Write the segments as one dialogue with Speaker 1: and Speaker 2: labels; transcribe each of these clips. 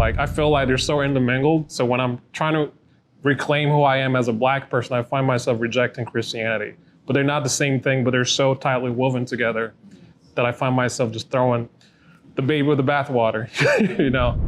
Speaker 1: Like, I feel like they're so intermingled. So when I'm trying to reclaim who I am as a Black person, I find myself rejecting Christianity. But they're not the same thing, but they're so tightly woven together that I find myself just throwing the baby with the bathwater, you know?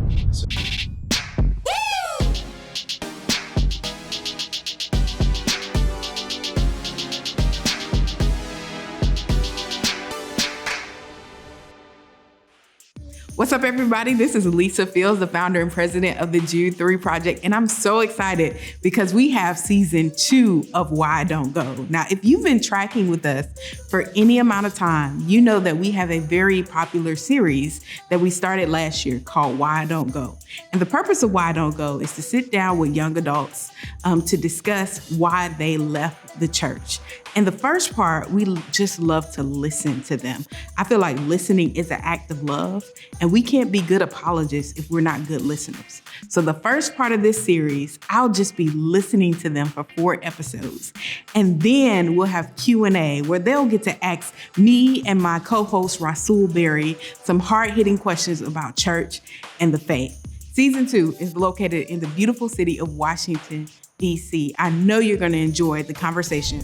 Speaker 2: What's up, everybody? This is Lisa Fields, the founder and president of the Jude 3 Project, and I'm so excited because we have season 2 of Why Don't Go. Now, if you've been tracking with us for any amount of time, you know that we have a very popular series that we started last year called Why Don't Go. And the purpose of Why Don't Go is to sit down with young adults to discuss why they left the church. And the first part, we just love to listen to them. I feel like listening is an act of love, and we can't be good apologists if we're not good listeners. So the first part of this series, I'll just be listening to them for 4 episodes. And then we'll have Q&A where they'll get to ask me and my co-host Rasul Berry some hard-hitting questions about church and the faith. Season 2 is located in the beautiful city of Washington, D.C. I know you're going to enjoy the conversation.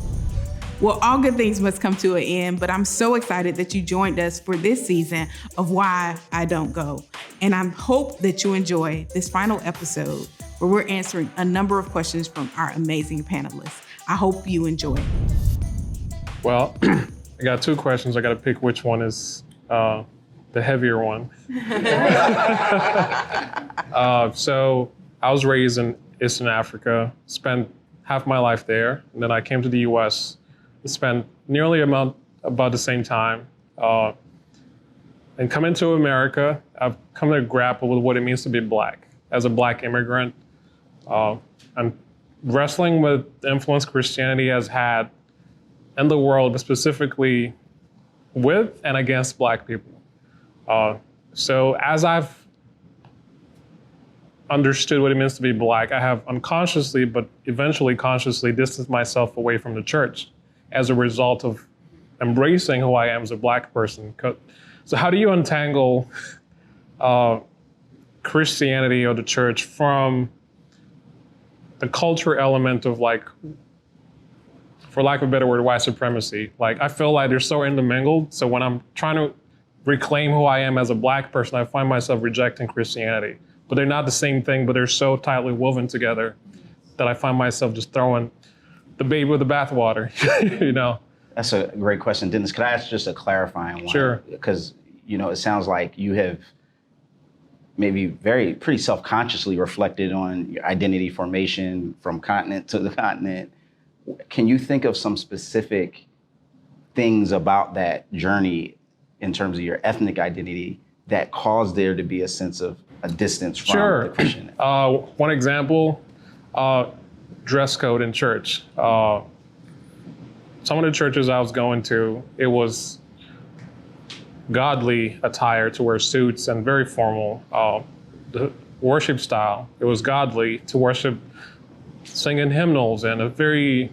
Speaker 2: Well, all good things must come to an end, but I'm so excited that you joined us for this season of Why I Don't Go. And I hope that you enjoy this final episode where we're answering a number of questions from our amazing panelists. I hope you enjoy.
Speaker 1: Well, I got 2 questions. I got to pick which one is the heavier one. So I was raised in Eastern Africa, spent half my life there, and then I came to the U.S., spent nearly about the same time. And coming to America, I've come to grapple with what it means to be Black. As a Black immigrant, I'm wrestling with the influence Christianity has had in the world, but specifically with and against Black people. So as I've understood what it means to be Black, I have unconsciously, but eventually consciously distanced myself away from the church as a result of embracing who I am as a Black person. So how do you untangle Christianity or the church from the culture element of, like, for lack of a better word, white supremacy? Like, I feel like they're so intermingled. So when I'm trying to reclaim who I am as a Black person, I find myself rejecting Christianity. But they're not the same thing, but they're so tightly woven together that I find myself just throwing the baby with the bathwater, you know?
Speaker 3: That's a great question. Dennis, could I ask just a clarifying one?
Speaker 1: Sure.
Speaker 3: Because, you know, it sounds like you have maybe pretty self-consciously reflected on your identity formation from continent to the continent. Can you think of some specific things about that journey in terms of your ethnic identity that caused there to be a sense of a distance from the Christian?
Speaker 1: One example, dress code in church. Some of the churches I was going to, it was godly attire to wear suits and very formal. The worship style, it was godly to worship, singing hymnals and a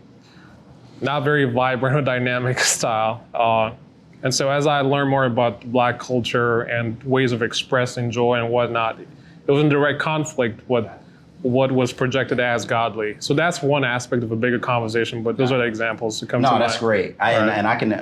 Speaker 1: not very vibrant or dynamic style. And so as I learned more about Black culture and ways of expressing joy and whatnot, it was in direct conflict with what was projected as godly. So that's one aspect of a bigger conversation, but those are the examples that come to mind.
Speaker 3: No, that's great. And I can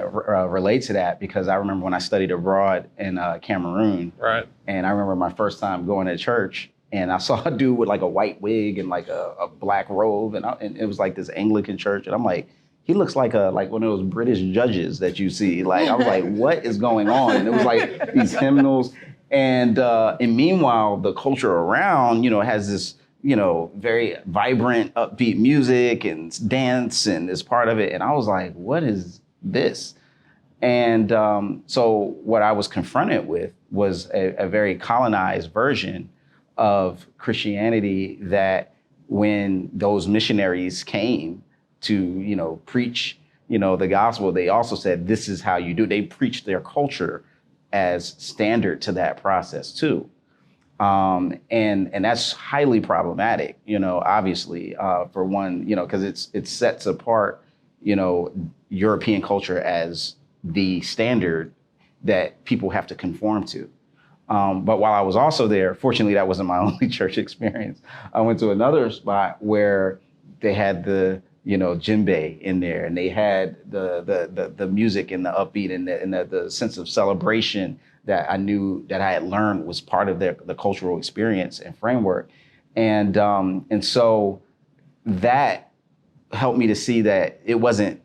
Speaker 3: relate to that because I remember when I studied abroad in Cameroon.
Speaker 1: Right.
Speaker 3: And I remember my first time going to church and I saw a dude with like a white wig and like a black robe and it was like this Anglican church. And I'm like, he looks like one of those British judges that you see. Like, I was like, what is going on? And it was like these hymnals. And meanwhile, the culture around, you know, has this, you know, very vibrant, upbeat music and dance and is part of it. And I was like, what is this? And so what I was confronted with was a very colonized version of Christianity that when those missionaries came to, you know, preach, you know, the gospel, they also said, this is how you do it. They preached their culture as standard to that process too. And that's highly problematic, you know, obviously, for one, you know, because it sets apart, you know, European culture as the standard that people have to conform to. But while I was also there, fortunately, that wasn't my only church experience. I went to another spot where they had the, djembe in there, and they had the music and the upbeat and the sense of celebration that I knew that I had learned was part of the cultural experience and framework. And so that helped me to see that it wasn't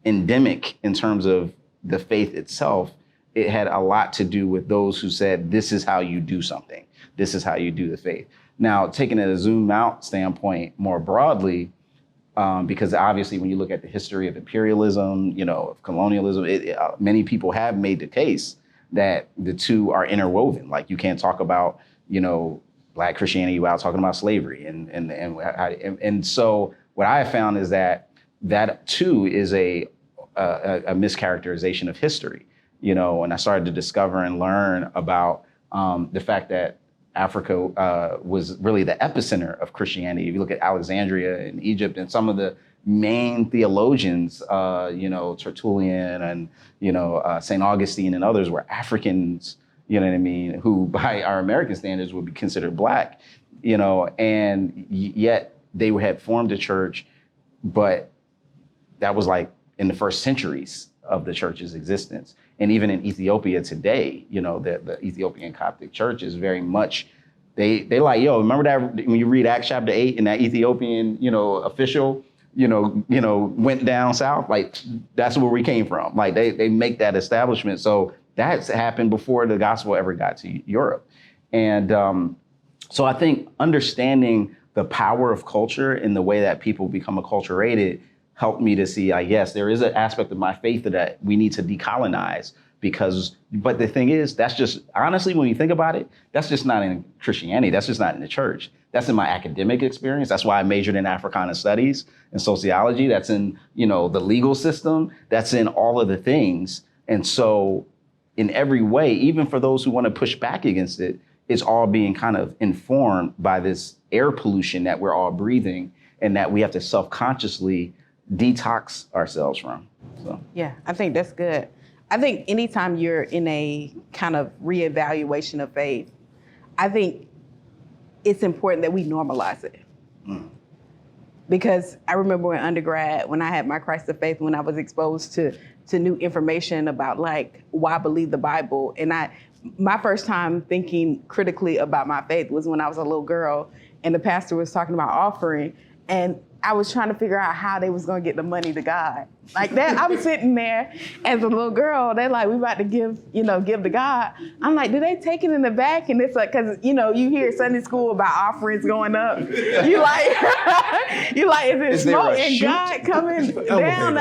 Speaker 3: endemic in terms of the faith itself. It had a lot to do with those who said, this is how you do something. This is how you do the faith. Now, taking a zoom out standpoint more broadly, because obviously when you look at the history of imperialism, of colonialism, many people have made the case that the two are interwoven. Like you can't talk about, Black Christianity without talking about slavery. And so what I have found is that too is a mischaracterization of history. And I started to discover and learn about the fact that Africa was really the epicenter of Christianity. If you look at Alexandria in Egypt and some of the main theologians, Tertullian and, St. Augustine and others were Africans, who by our American standards would be considered Black, and yet they had formed a church, but that was like in the first centuries of the church's existence. And even in Ethiopia today, the Ethiopian Coptic Church is very much, they like, remember that when you read Acts chapter 8 and that Ethiopian, official, went down south, like that's where we came from. Like they make that establishment. So that's happened before the gospel ever got to Europe. And so I think understanding the power of culture and the way that people become acculturated helped me to see, yes, there is an aspect of my faith that we need to decolonize but the thing is, that's just, honestly, when you think about it, that's just not in Christianity. That's just not in the church. That's in my academic experience. That's why I majored in Africana studies and sociology. That's in, the legal system. That's in all of the things. And so in every way, even for those who want to push back against it, it's all being kind of informed by this air pollution that we're all breathing and that we have to self-consciously detox ourselves from. So
Speaker 2: yeah, I think that's good. I think anytime you're in a kind of reevaluation of faith, I think it's important that we normalize it. Because I remember in undergrad, when I had my crisis of faith, when I was exposed to new information about like why I believe the Bible. And my first time thinking critically about my faith was when I was a little girl and the pastor was talking about offering. And I was trying to figure out how they was gonna get the money to God. Like that, I'm sitting there as a little girl, they're like, we about to give to God. I'm like, do they take it in the back? And it's like, cause you hear Sunday school about offerings going up. You like, is it smoke and God coming down?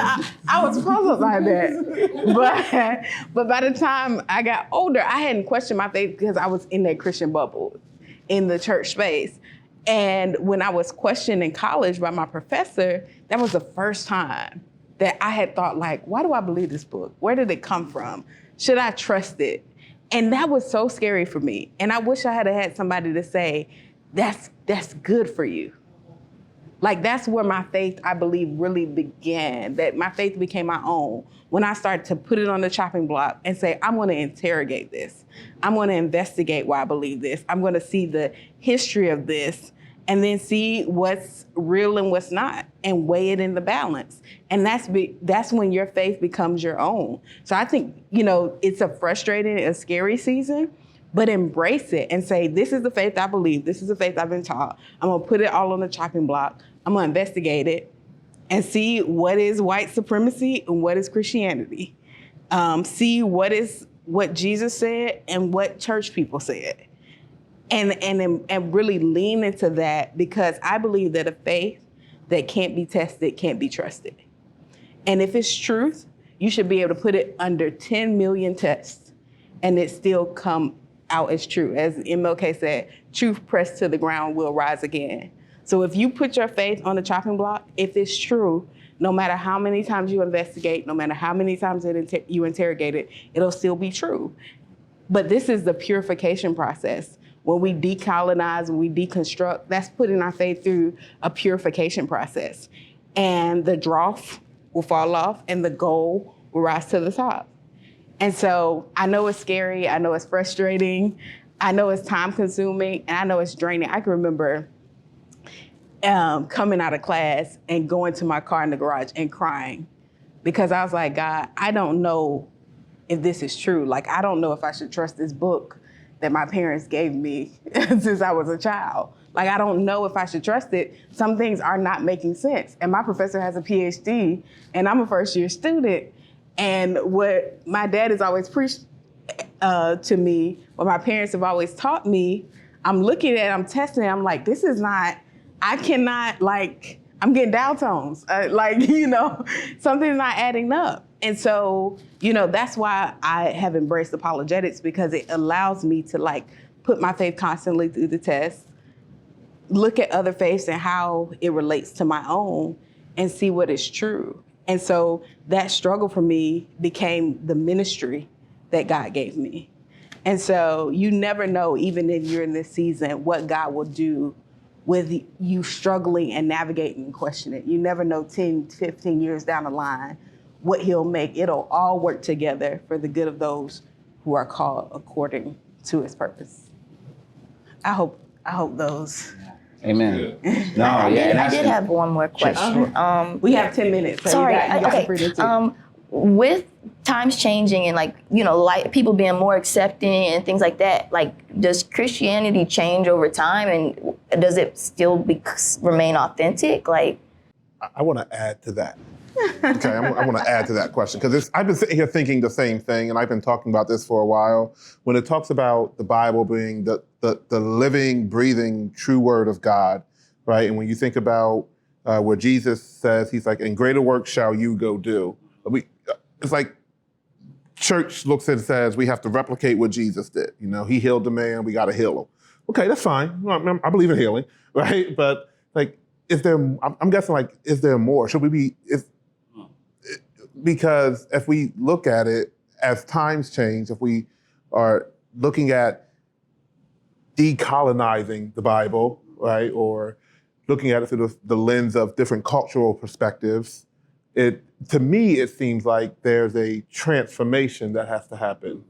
Speaker 2: I was puzzled by that. But by the time I got older, I hadn't questioned my faith because I was in that Christian bubble in the church space. And when I was questioned in college by my professor, that was the first time that I had thought like, why do I believe this book? Where did it come from? Should I trust it? And that was so scary for me. And I wish I had had somebody to say, that's good for you. Like that's where my faith, I believe, really began, that my faith became my own. When I started to put it on the chopping block and say, I'm gonna interrogate this. I'm gonna investigate why I believe this. I'm gonna see the history of this and then see what's real and what's not and weigh it in the balance. And that's when your faith becomes your own. So I think, it's a frustrating, a scary season, but embrace it and say, this is the faith I believe. This is the faith I've been taught. I'm gonna put it all on the chopping block. I'm gonna investigate it and see what is white supremacy and what is Christianity. See what Jesus said and what church people said. And really lean into that, because I believe that a faith that can't be tested can't be trusted. And if it's truth, you should be able to put it under 10 million tests and it still come out as true. As MLK said, truth pressed to the ground will rise again. So if you put your faith on the chopping block, if it's true, no matter how many times you investigate, no matter how many times you interrogate it, it'll still be true. But this is the purification process. When we decolonize, when we deconstruct, that's putting our faith through a purification process. And the dross will fall off and the gold will rise to the top. And so I know it's scary. I know it's frustrating. I know it's time consuming and I know it's draining. I can remember coming out of class and going to my car in the garage and crying because I was like, God, I don't know if this is true. Like, I don't know if I should trust this book that my parents gave me since I was a child. Like, I don't know if I should trust it. Some things are not making sense. And my professor has a PhD and I'm a first year student. And what my dad has always preached to me, what my parents have always taught me, I'm looking at it, I'm testing it, I'm like, this is not, I cannot, like, I'm getting down tones. Something's not adding up. And so, that's why I have embraced apologetics, because it allows me to, like, put my faith constantly through the test, look at other faiths and how it relates to my own, and see what is true. And so that struggle for me became the ministry that God gave me. And so you never know, even if you're in this season, what God will do with you struggling and navigating and questioning it. You never know 10, 15 years down the line what he'll make. It'll all work together for the good of those who are called according to his purpose. I hope those.
Speaker 3: Amen.
Speaker 4: I did have one more question.
Speaker 2: Sure. We have 10 minutes. So
Speaker 4: sorry.
Speaker 2: You got some freedom too.
Speaker 4: With times changing and like people being more accepting and things like that, like, does Christianity change over time, and does it still remain authentic? Like,
Speaker 5: I want to add to that. Okay, I want to add to that question, because I've been sitting here thinking the same thing, and I've been talking about this for a while. When it talks about the Bible being the living, breathing, true word of God, right? And when you think about where Jesus says, he's like, "In greater work shall you go do." It's like church looks and says we have to replicate what Jesus did. He healed the man, we got to heal him. Okay, that's fine. I believe in healing, right? But like, I'm guessing, like, is there more? Should we be? Because if we look at it as times change, if we are looking at decolonizing the Bible, right, or looking at it through the lens of different cultural perspectives, to me, it seems like there's a transformation that has to happen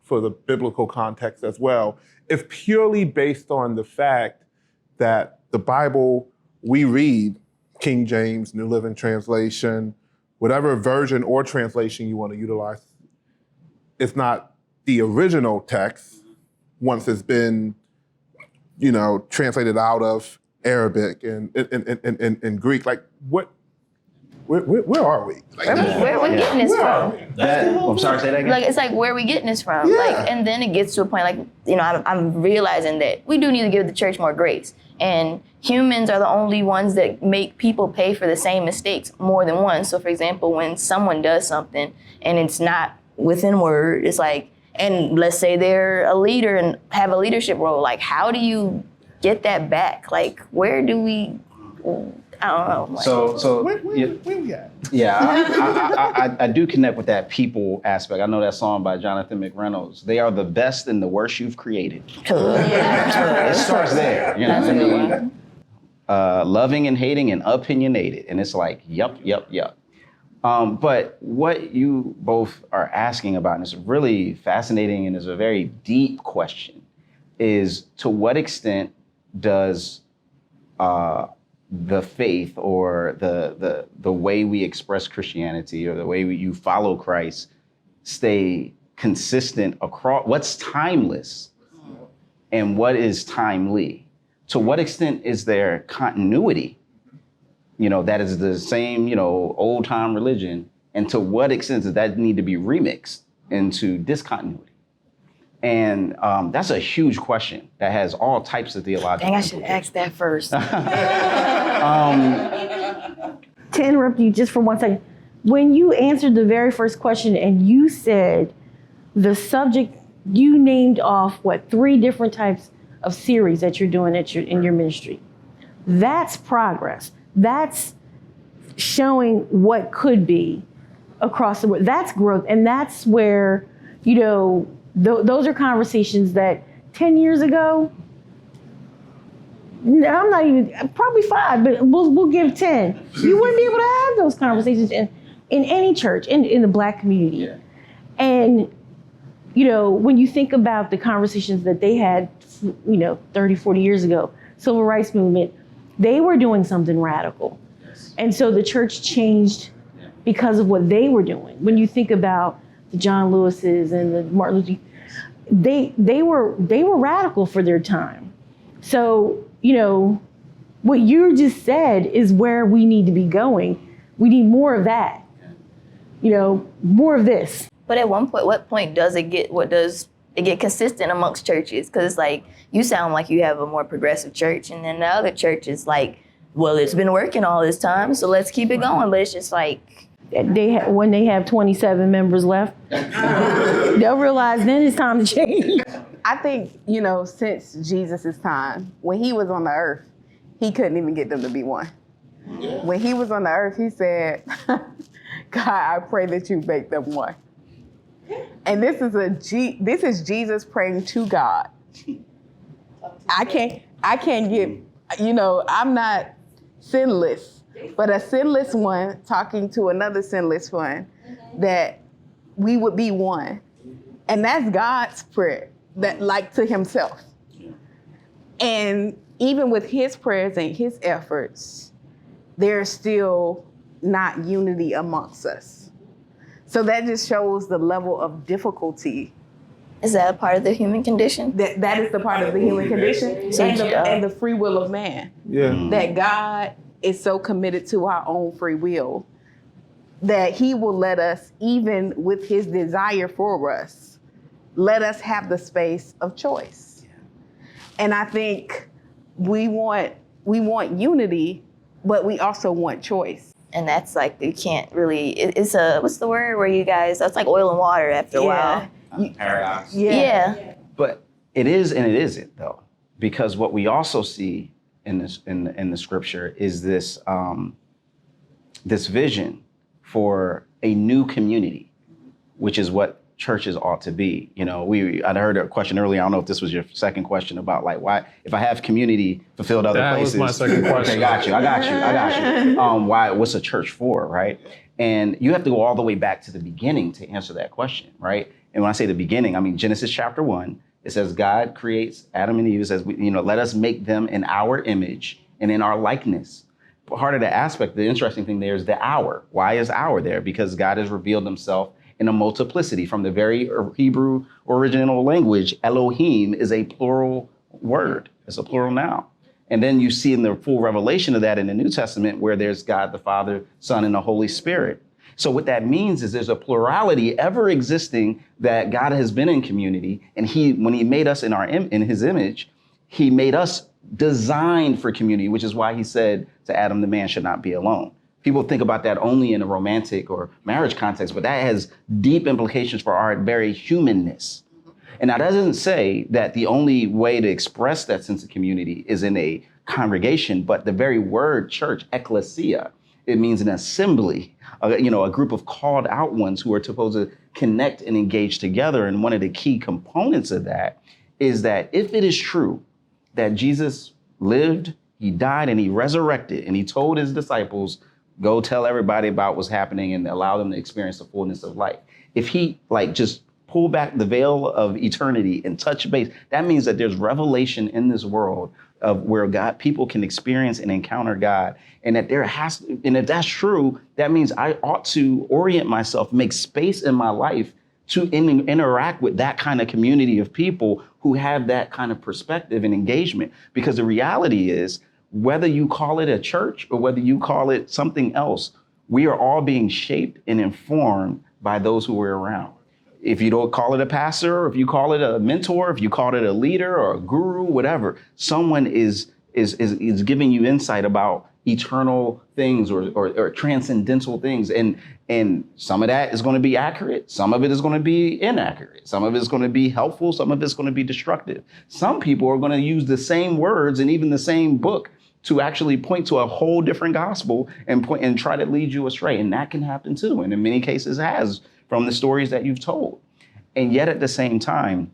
Speaker 5: for the biblical context as well, if purely based on the fact that the Bible we read, King James, New Living Translation, whatever version or translation you want to utilize, it's not the original text once it's been, translated out of Arabic and Greek. Like, what? Where are we? Like,
Speaker 4: where are we getting this from?
Speaker 3: I'm sorry, say that again.
Speaker 4: Like, it's like, where are we getting this from?
Speaker 5: Yeah.
Speaker 4: Like, and then it gets to a point, like, I'm realizing that we do need to give the church more grace. And humans are the only ones that make people pay for the same mistakes more than once. So, for example, when someone does something and it's not within word, it's like, and let's say they're a leader and have a leadership role, like, how do you get that back? Like, where do we? I don't know. Like,
Speaker 5: so where we at?
Speaker 3: Yeah, I do connect with that people aspect. I know that song by Jonathan McReynolds. They are the best and the worst you've created. It starts there. What I mean? Loving and hating and opinionated. And it's like, yup. But what you both are asking about, and it's really fascinating and is a very deep question, is to what extent does the faith or the way we express Christianity or the way you follow Christ stay consistent across what's timeless and what is timely? To what extent is there continuity, that is the same, old time religion? And to what extent does that need to be remixed into discontinuity? And that's a huge question that has all types of theological.
Speaker 4: Dang, I should ask that first.
Speaker 6: To interrupt you just for 1 second, when you answered the very first question and you said the subject, you named off 3 different types of series that you're doing in your ministry. That's progress. That's showing what could be across the board. That's growth, and that's where those are conversations that 10 years ago, I'm not even, probably 5, but we'll give 10. You wouldn't be able to have those conversations in any church, in the Black community.
Speaker 3: Yeah.
Speaker 6: And when you think about the conversations that they had, 30, 40 years ago, civil rights movement, they were doing something radical. And so the church changed because of what they were doing. When you think about the John Lewis's and the Martin Luther, they were radical for their time. So, what you just said is where we need to be going. We need more of that. More of this.
Speaker 4: But at what point does it get consistent amongst churches? Because it's like, you sound like you have a more progressive church, and then the other church is like, well, it's been working all this time, so let's keep it going. But it's just like,
Speaker 6: when they have 27 members left, they'll realize then it's time to change.
Speaker 2: I think, since Jesus' time, when he was on the earth, he couldn't even get them to be one. When he was on the earth, he said, God, I pray that you make them one. And this is Jesus praying to God. I can't get, I'm not sinless, but a sinless one talking to another sinless one, that we would be one. And that's God's prayer, that like to himself. And even with his prayers and his efforts, there's still not unity amongst us. So that just shows the level of difficulty.
Speaker 4: Is that a part of the human condition?
Speaker 2: That is the part of the human condition and the free will of man.
Speaker 5: Yeah.
Speaker 2: That God is so committed to our own free will that he will let us, even with his desire for us, let us have the space of choice. And I think we want unity, but we also want choice.
Speaker 4: And that's like, you can't really, it's what's the word where you guys, that's like oil and water after a while.
Speaker 3: Paradox.
Speaker 4: Yeah.
Speaker 3: But it is and it isn't, though, because what we also see in the scripture is this this vision for a new community, which is what churches ought to be. I'd heard a question earlier. I don't know if this was your second question about like why, if I have community fulfilled other places.
Speaker 1: That was my second question.
Speaker 3: Okay, I got you. Why? What's a church for, right? And you have to go all the way back to the beginning to answer that question, right? And when I say the beginning, I mean Genesis chapter 1. It says God creates Adam and Eve. It says, let us make them in our image and in our likeness. Part of the aspect, the interesting thing there is the hour. Why is hour there? Because God has revealed himself in a multiplicity. From the very Hebrew original language, Elohim is a plural word. It's a plural noun. And then you see in the full revelation of that in the New Testament where there's God the Father, Son, and the Holy Spirit. So what that means is there's a plurality ever existing that God has been in community. And when he made us in his image, he made us designed for community, which is why he said to Adam, the man should not be alone. People think about that only in a romantic or marriage context, but that has deep implications for our very humanness. And that doesn't say that the only way to express that sense of community is in a congregation, but the very word church, ecclesia, it means an assembly, a group of called out ones who are supposed to connect and engage together. And one of the key components of that is that if it is true that Jesus lived, he died, and he resurrected, and he told his disciples, go tell everybody about what's happening and allow them to experience the fullness of life. If he just pull back the veil of eternity and touch base, that means that there's revelation in this world of where people can experience and encounter God. And that and if that's true, that means I ought to orient myself, make space in my life to interact with that kind of community of people who have that kind of perspective and engagement. Because the reality is, whether you call it a church or whether you call it something else, we are all being shaped and informed by those who we're around. If you don't call it a pastor, or if you call it a mentor, if you call it a leader or a guru, whatever, someone is giving you insight about eternal things or transcendental things. And some of that is going to be accurate. Some of it is going to be inaccurate. Some of it is going to be helpful. Some of it's going to be destructive. Some people are going to use the same words and even the same book to actually point to a whole different gospel and try to lead you astray. And that can happen too. And in many cases has, from the stories that you've told. And yet at the same time,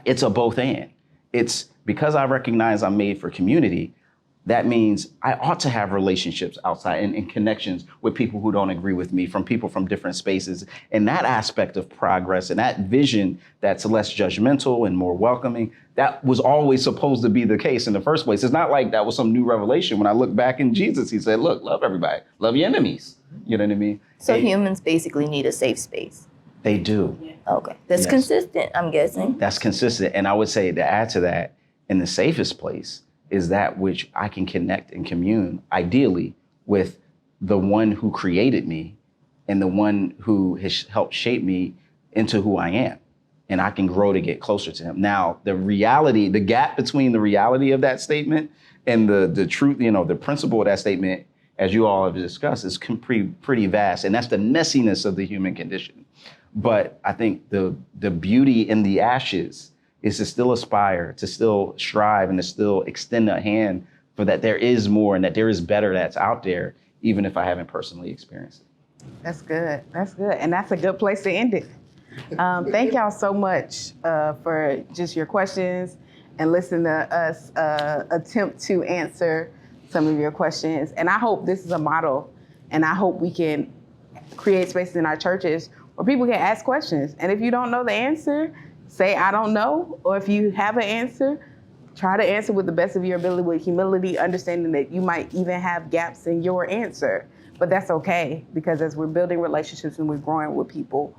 Speaker 3: it's a both and. It's because I recognize I'm made for community, that means I ought to have relationships outside and connections with people who don't agree with me, from people from different spaces. And that aspect of progress and that vision that's less judgmental and more welcoming, that was always supposed to be the case in the first place. It's not like that was some new revelation. When I look back in Jesus, he said, look, love everybody, love your enemies. You know what I mean?
Speaker 4: So humans basically need a safe space.
Speaker 3: They do.
Speaker 4: Okay. That's consistent, I'm guessing.
Speaker 3: That's consistent. And I would say, to add to that, in the safest place is that which I can connect and commune, ideally, with the one who created me and the one who has helped shape me into who I am. And I can grow to get closer to him. Now, the reality, the gap between the reality of that statement and the truth, the principle of that statement, as you all have discussed, is pretty vast. And that's the messiness of the human condition. But I think the beauty in the ashes is to still aspire, to still strive, and to still extend a hand for that there is more and that there is better that's out there, even if I haven't personally experienced it.
Speaker 2: That's good. That's good. And that's a good place to end it. Thank y'all so much for just your questions and listening to us attempt to answer some of your questions. And I hope this is a model, and I hope we can create spaces in our churches where people can ask questions. And if you don't know the answer, say, I don't know. Or if you have an answer, try to answer with the best of your ability, with humility, understanding that you might even have gaps in your answer. But that's okay, because as we're building relationships and we're growing with people,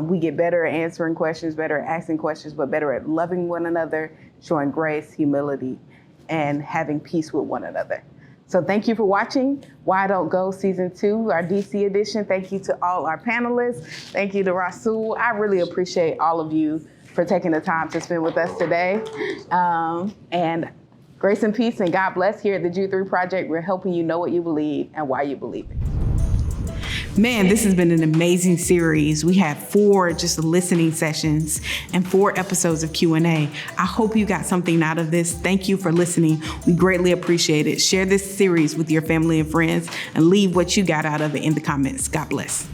Speaker 2: we get better at answering questions, better at asking questions, but better at loving one another, showing grace, humility, and having peace with one another. So thank you for watching Why Don't Go Season 2, our DC edition. Thank you to all our panelists. Thank you to Rasul. I really appreciate all of you for taking the time to spend with us today. And grace and peace and God bless. Here at the Jude 3 Project, we're helping you know what you believe and why you believe it. Man, this has been an amazing series. We had 4 just listening sessions and 4 episodes of Q&A. I hope you got something out of this. Thank you for listening. We greatly appreciate it. Share this series with your family and friends and leave what you got out of it in the comments. God bless.